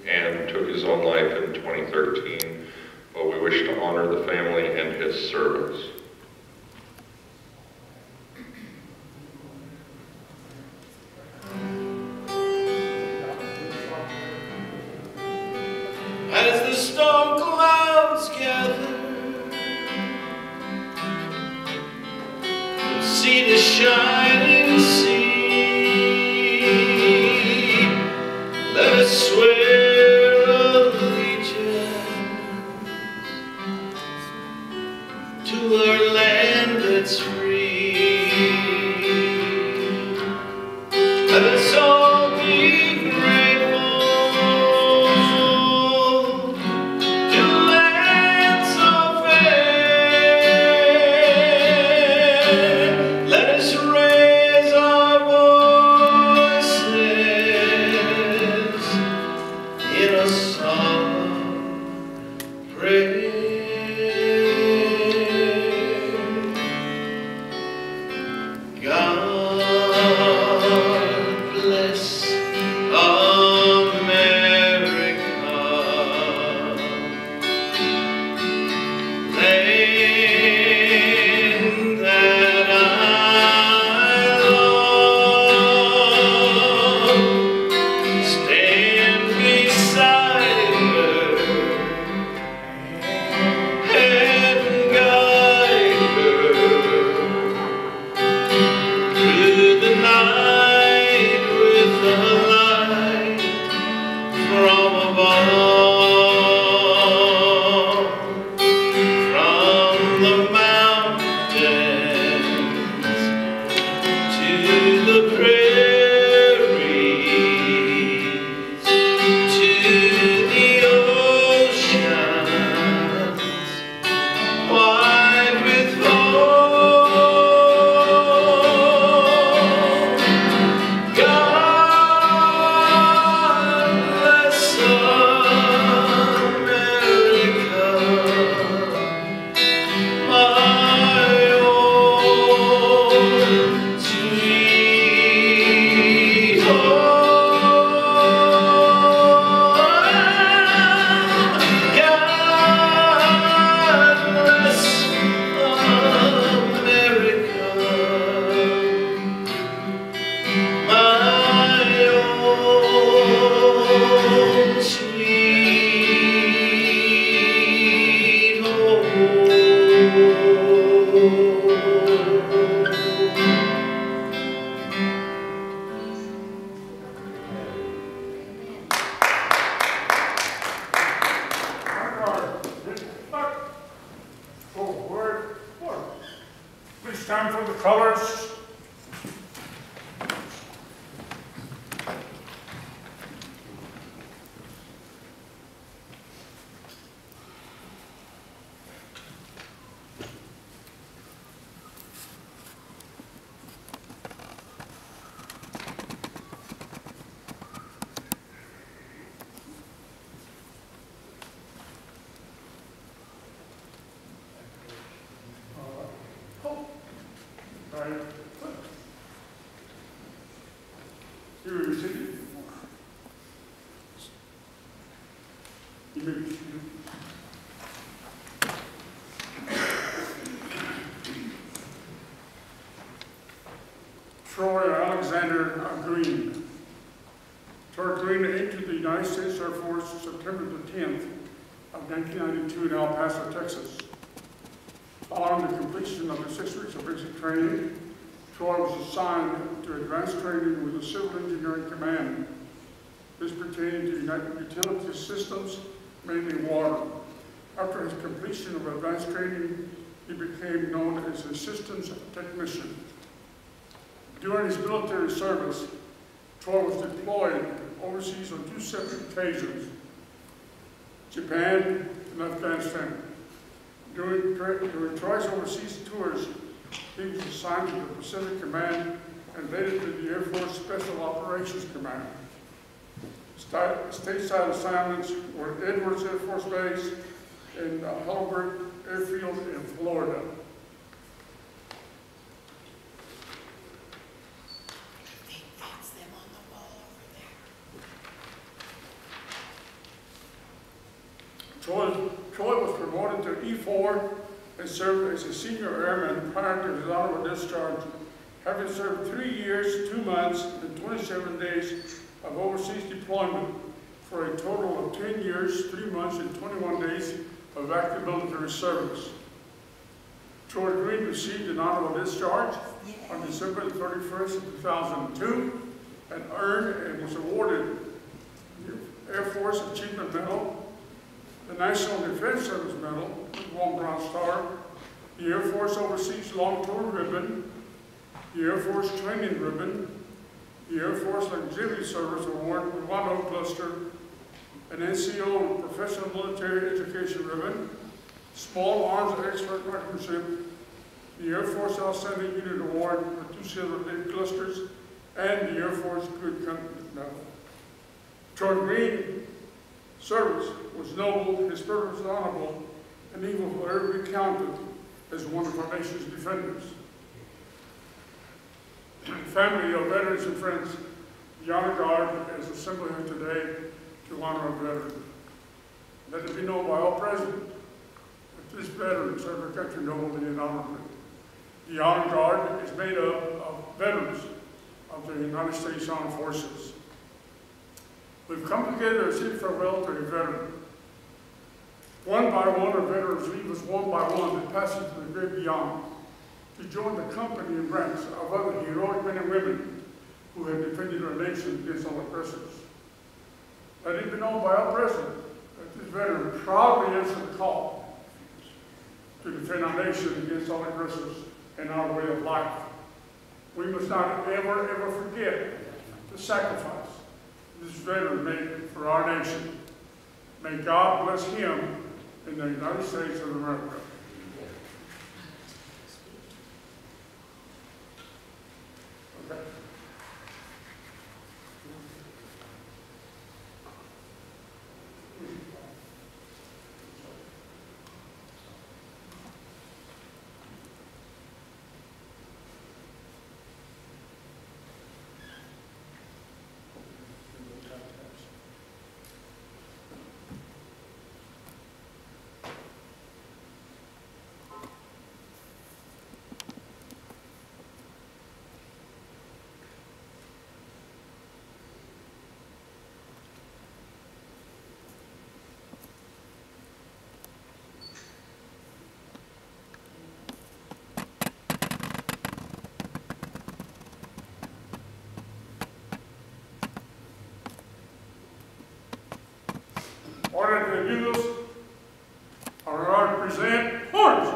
and took his own life in 2013. But we wish to honor the family and his service. As the storm clouds gather, see the shining sea, let us swear allegiance to our land that's free. Let us all be grateful to land so fair. Let us raise our voices in a solemn prayer. God bless America, land that I love. Stand beside her and guide her through the night with the light from above, from the mountains to the prairies, to the oceans wide with hope. God bless America, my own sweet home. God bless America, my own sweet home. Forward. Please stand for the colors. Right. Here is it. You may be seated. Troy Alexander Green. Troy Green entered the United States Air Force September the 10th of 1992 in El Paso, Texas. Following the completion of the 6 weeks of basic training, Troy was assigned to advanced training with the Civil Engineering Command. This pertained to utility systems, mainly water. After his completion of advanced training, he became known as a systems technician. During his military service, Troy was deployed overseas on 2 separate occasions, Japan and Afghanistan. During Troy's overseas tours, he was assigned to the Pacific Command and later to the Air Force Special Operations Command. Stateside assignments were at Edwards Air Force Base and Hubbard Airfield in Florida. Troy was promoted to E4 and served as a senior airman prior to his honorable discharge, having served 3 years, 2 months, and 27 days of overseas deployment for a total of 10 years, 3 months, and 21 days of active military service. Troy Green received an honorable discharge on December 31st, 2002, and earned and was awarded the Air Force Achievement Medal, the National Defense Service Medal with 1 Bronze Star, the Air Force Overseas Long Tour Ribbon, the Air Force Training Ribbon, the Air Force Longevity Service Award with 1 Oak Cluster, an NCO Professional Military Education Ribbon, Small Arms Expert Marksmanship, the Air Force Outstanding Unit Award with 2 Silver Lead Clusters, and the Air Force Good Conduct Medal. Troy Green's service was noble, his spirit was honorable, and he will forever be counted as one of our nation's defenders. Family of veterans and friends, the Honor Guard is assembled here today to honor a veteran. Let it be known by all present that this veteran served our country nobly and honorably. The Honor Guard is made up of veterans of the United States Armed Forces. We've come together to say farewell to a veteran. One by one, our veterans leave us one by one and pass into the great beyond to join the company and ranks of other heroic men and women who have defended our nation against all oppressors. Let it be known by all present that this veteran proudly answered the call to defend our nation against all aggressors and our way of life. We must not ever forget the sacrifice this veteran made for our nation. May God bless him in the United States of America. Okay. Order to the Bugles are to present horns.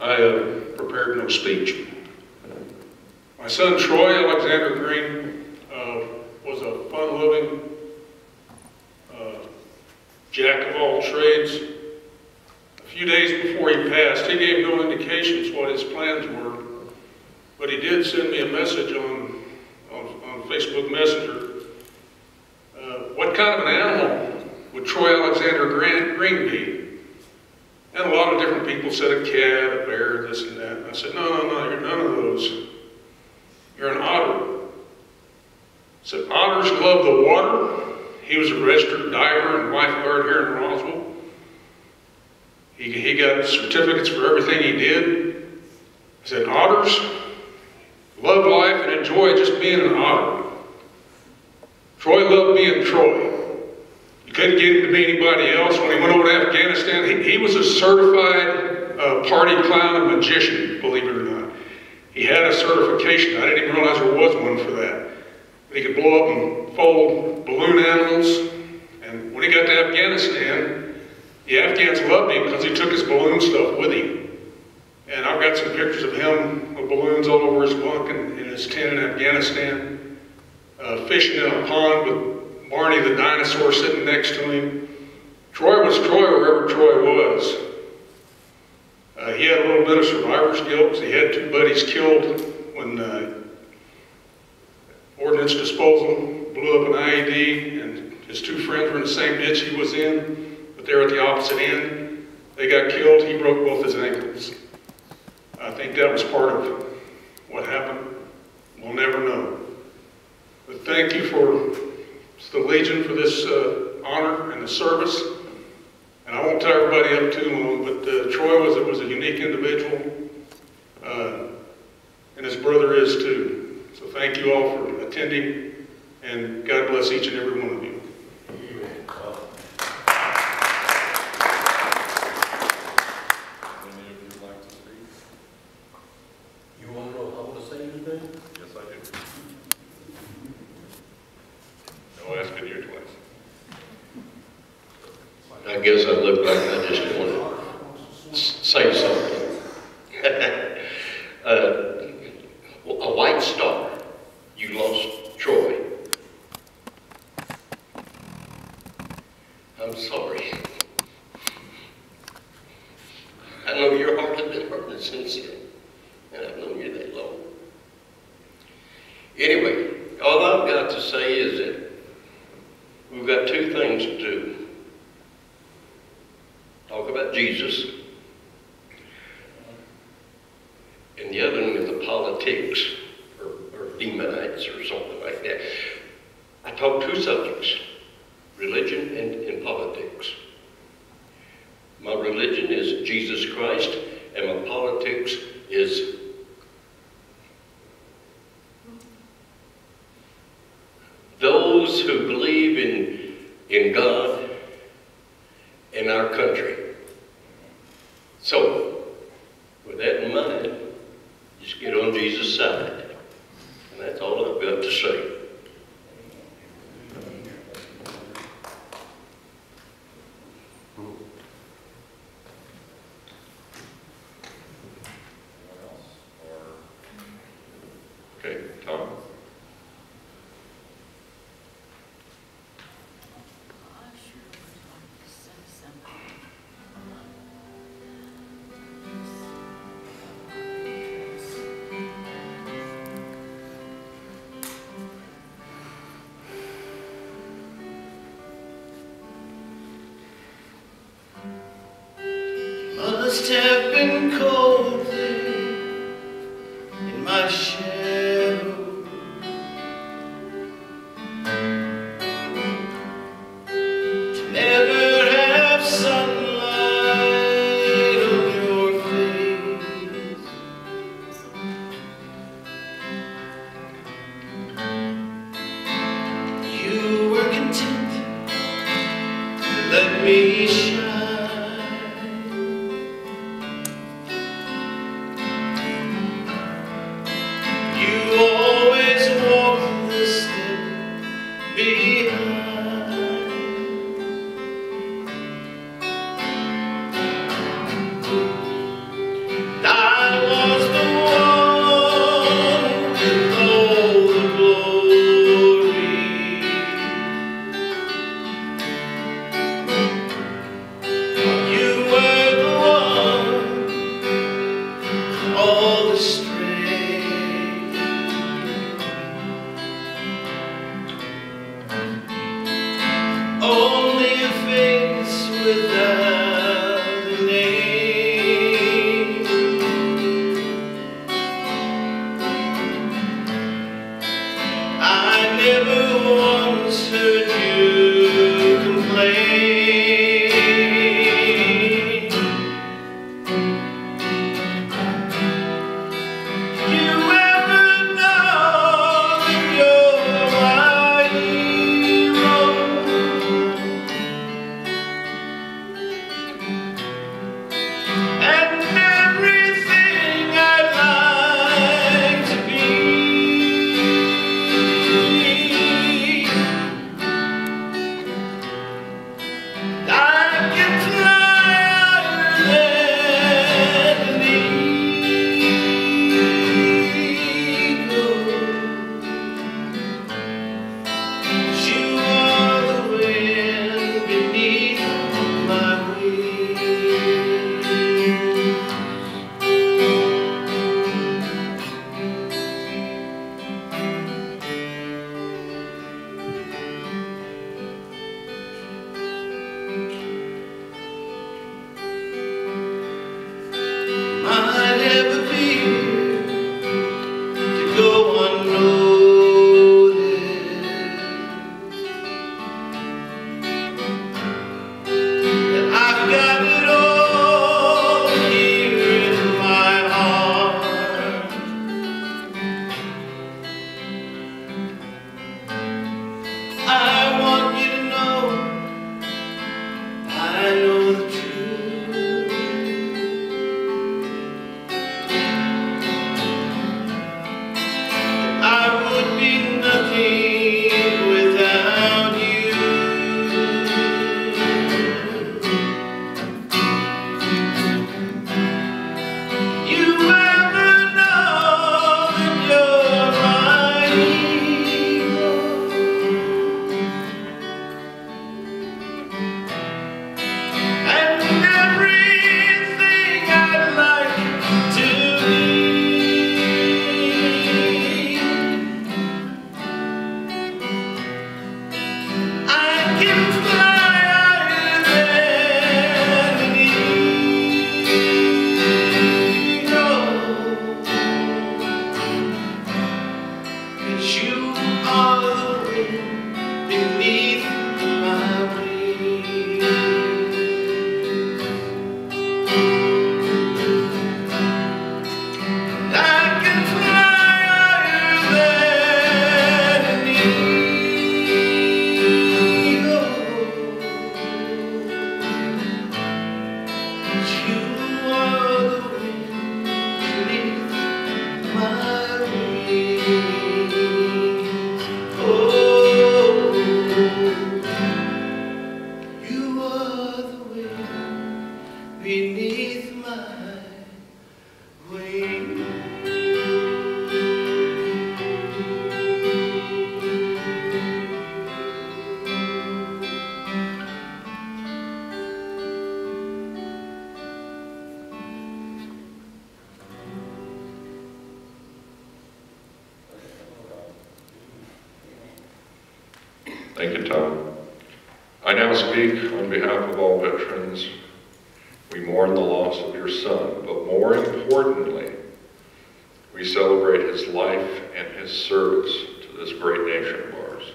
I prepared no speech. My son Troy Alexander Green was a fun-loving jack of all trades. A few days before he passed, he gave no indications what his plans were, but he did send me a message on Facebook Messenger. What kind of an animal would Troy Alexander Green be? And a lot of different people said a cat, a bear, this and that. And I said, no, you're none of those. You're an otter. I said, otters love the water. He was a registered diver and lifeguard here in Roswell. He got certificates for everything he did. I said, otters love life and enjoy just being an otter. Troy loved being Troy. You couldn't get him to be anybody else. When he went over to Afghanistan, he was a certified party clown and magician, believe it or not. He had a certification. I didn't even realize there was one for that. He could blow up and fold balloon animals. And when he got to Afghanistan, the Afghans loved him because he took his balloon stuff with him. And I've got some pictures of him with balloons all over his bunk and in his tent in Afghanistan, fishing in a pond with Barney the dinosaur sitting next to him. Troy was Troy wherever Troy was. He had a little bit of survivor's guilt because he had two buddies killed when ordnance disposal blew up an IED, and his two friends were in the same ditch he was in, but they were at the opposite end. They got killed. He broke both his ankles. I think that was part of what happened. We'll never know. But thank you to the Legion for this honor and the service. And I won't tie everybody up too long, but Troy was a unique individual, and his brother is too. So thank you all for attending, and God bless each and every one of you. You want to know how to say anything? Yes, I do. No asking you twice. I guess I look like I just want to say something. A white star. You lost Troy. I'm sorry. I know your heart has been hurting since then, and I've known you that long. Anyway, all I've got to say is that we've got two things to do. Talk about Jesus, and the other one is the politics, or demonites, or something like that. I talk two subjects, religion and politics. My religion is Jesus Christ, and my politics is those who believe in God and our country. So, with that in mind, just get on Jesus' side. And that's all I've got to say. Okay, Tom? Must have been cold there in my shadow, to never have sunlight on your face. You were content to let me shine. I never once heard you complain. You ever know that you're my hero? And everything I'd like to be. I can fly higher than an eagle. You are the wind beneath my wings. Might ever be to go unnoticed, and I've got it all here in my heart. I want you to know I know the truth. I would be nothing without you. You ever know that you're my hero? And everything I'd like to be. I can fly higher than an eagle. 'Cause you are the wind beneath my wings. I can fly higher than an eagle. You are the wind beneath my wings. Oh, you are the wind beneath my wings. Thank you, Tom. I now speak on behalf of all veterans. We mourn the loss of your son, but more importantly, we celebrate his life and his service to this great nation of ours.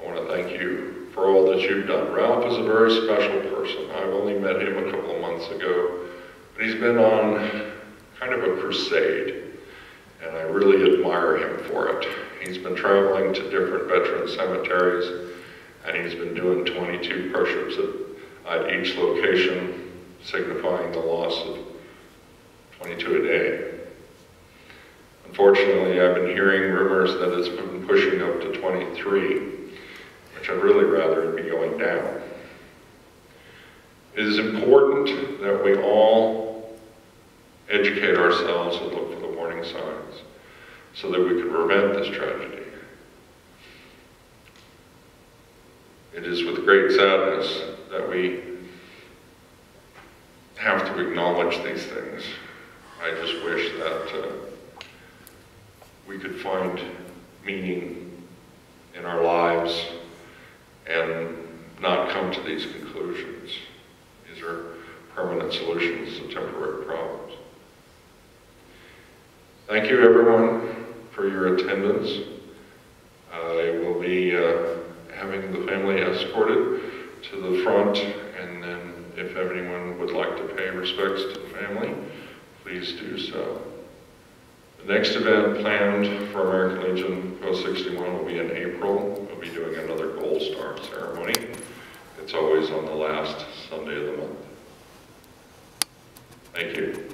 I want to thank you for all that you've done. Ralph is a very special person. I've only met him a couple of months ago, but he's been on kind of a crusade, and I really admire him for it. He's been traveling to different veteran cemeteries, and he's been doing 22 push-ups at each location, signifying the loss of 22 a day. Unfortunately, I've been hearing rumors that it's been pushing up to 23, which I'd really rather it be going down. It is important that we all educate ourselves and look for the warning signs so that we can prevent this tragedy. It is with great sadness that we have to acknowledge these things. I just wish that we could find meaning in our lives and not come to these conclusions. These are permanent solutions to temporary problems. Thank you, everyone, for your attendance. respects to the family, please do so. The next event planned for American Legion Post 61 will be in April. We'll be doing another Gold Star ceremony. It's always on the last Sunday of the month. Thank you.